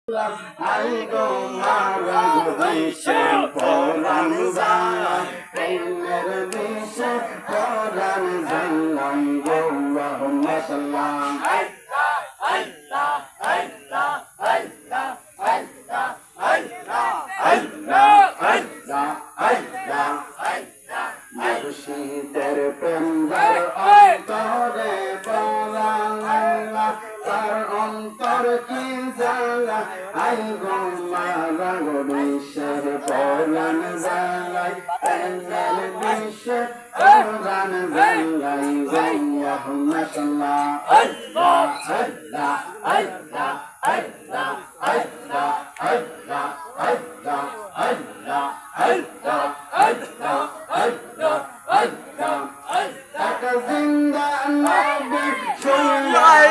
I go মারা বিষে পরাণ যায় প্রেমের বিষে পরাণ জানলাম গো রহমতুল্লাহ মুর্শিদের প্রেমদার অন্তরে বলা তার অন্তর কি জ্বালা আই গো মারা গো বিশ্বের পরাণ জ্বালাই প্রেমের বিশ্বে পরাণ জ্বালাই গো রহমতুল্লাহ আল্লাহ আল্লাহ আল্লাহ আল্লাহ আল্লাহ আল্লাহ আল্লাহ আল্লাহ আল্লাহ আল্লাহ আল্লাহ আল্লাহ একটা জিন্দা নবী শুনলাম